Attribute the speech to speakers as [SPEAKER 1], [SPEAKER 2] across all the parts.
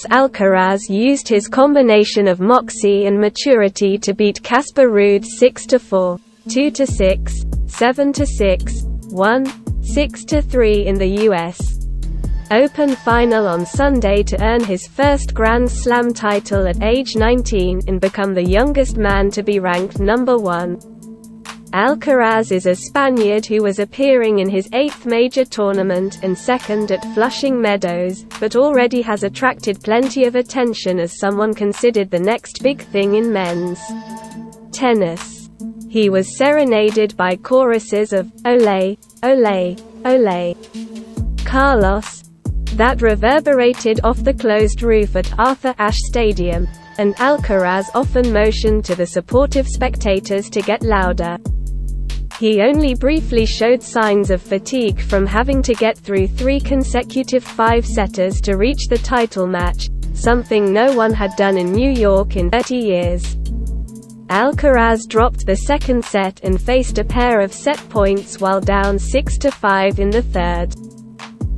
[SPEAKER 1] Carlos Alcaraz used his combination of moxie and maturity to beat Casper Ruud 6-4, 2-6, 7-6, 1, 6-3 in the US Open final on Sunday to earn his first Grand Slam title at age 19 and become the youngest man to be ranked number 1. Alcaraz is a Spaniard who was appearing in his 8th major tournament and 2nd at Flushing Meadows, but already has attracted plenty of attention as someone considered the next big thing in men's tennis. He was serenaded by choruses of "Olé, olé, olé, Carlos" that reverberated off the closed roof at Arthur Ashe Stadium, and Alcaraz often motioned to the supportive spectators to get louder. He only briefly showed signs of fatigue from having to get through 3 consecutive 5-setters to reach the title match, something no one had done in New York in 30 years. Alcaraz dropped the second set and faced a pair of set points while down 6-5 in the third.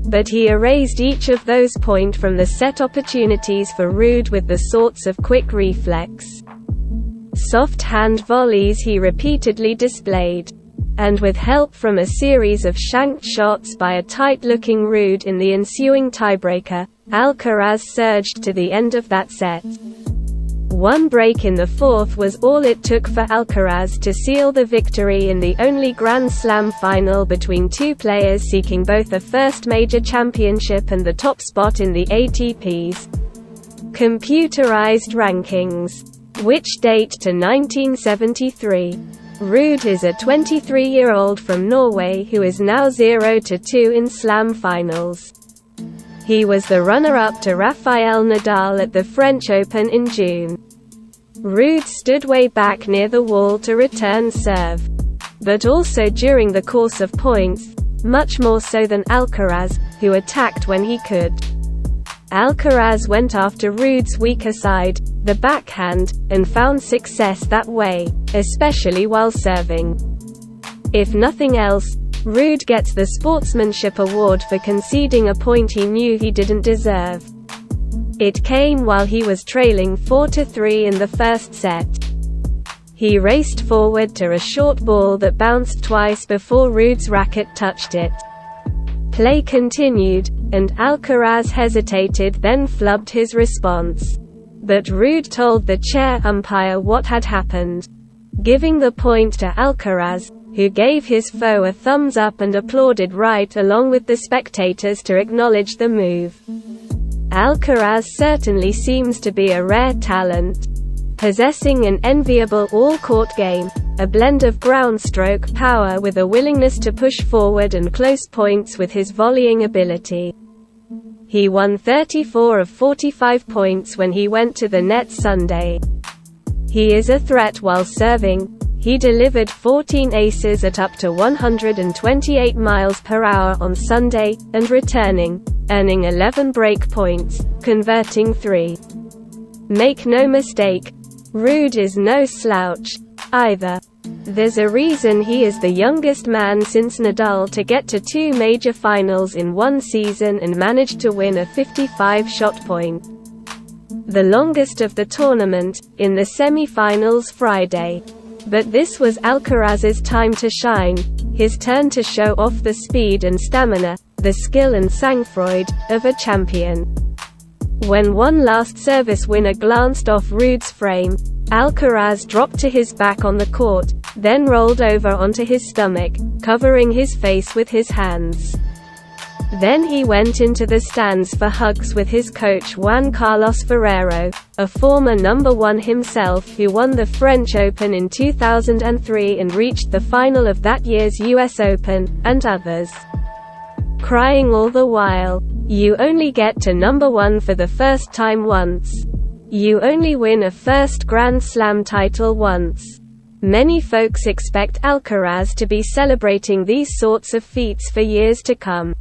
[SPEAKER 1] But he erased each of those points from the set opportunities for Ruud with the sorts of quick reflex, soft hand volleys he repeatedly displayed. And with help from a series of shanked shots by a tight-looking Ruud in the ensuing tiebreaker, Alcaraz surged to the end of that set. One break in the fourth was all it took for Alcaraz to seal the victory in the only Grand Slam final between 2 players seeking both a first major championship and the top spot in the ATP's computerized rankings, which date to 1973. Ruud is a 23-year-old from Norway who is now 0-2 in Slam finals. He was the runner-up to Rafael Nadal at the French Open in June. Ruud stood way back near the wall to return serve. But also during the course of points, much more so than Alcaraz, who attacked when he could. Alcaraz went after Ruud's weaker side, the backhand, and found success that way, especially while serving. If nothing else, Ruud gets the Sportsmanship Award for conceding a point he knew he didn't deserve. It came while he was trailing 4-3 in the first set. He raced forward to a short ball that bounced twice before Ruud's racket touched it. Play continued, and Alcaraz hesitated, then flubbed his response. But Ruud told the chair umpire what had happened, giving the point to Alcaraz, who gave his foe a thumbs up and applauded right along with the spectators to acknowledge the move. Alcaraz certainly seems to be a rare talent, possessing an enviable all-court game, a blend of groundstroke power with a willingness to push forward and close points with his volleying ability. He won 34 of 45 points when he went to the net Sunday. He is a threat while serving. He delivered 14 aces at up to 128 miles per hour on Sunday, and returning, earning 11 break points, converting 3. Make no mistake, Ruud is no slouch, either. There's a reason he is the youngest man since Nadal to get to 2 major finals in one season and managed to win a 55-shot point, the longest of the tournament, in the semi-finals Friday. But this was Alcaraz's time to shine, his turn to show off the speed and stamina, the skill and sang-froid, of a champion. When one last service winner glanced off Ruud's frame, Alcaraz dropped to his back on the court, then rolled over onto his stomach, covering his face with his hands. Then he went into the stands for hugs with his coach Juan Carlos Ferrero, a former number 1 himself who won the French Open in 2003 and reached the final of that year's US Open, and others. Crying all the while, "You only get to number 1 for the first time once. You only win a first Grand Slam title once." Many folks expect Alcaraz to be celebrating these sorts of feats for years to come.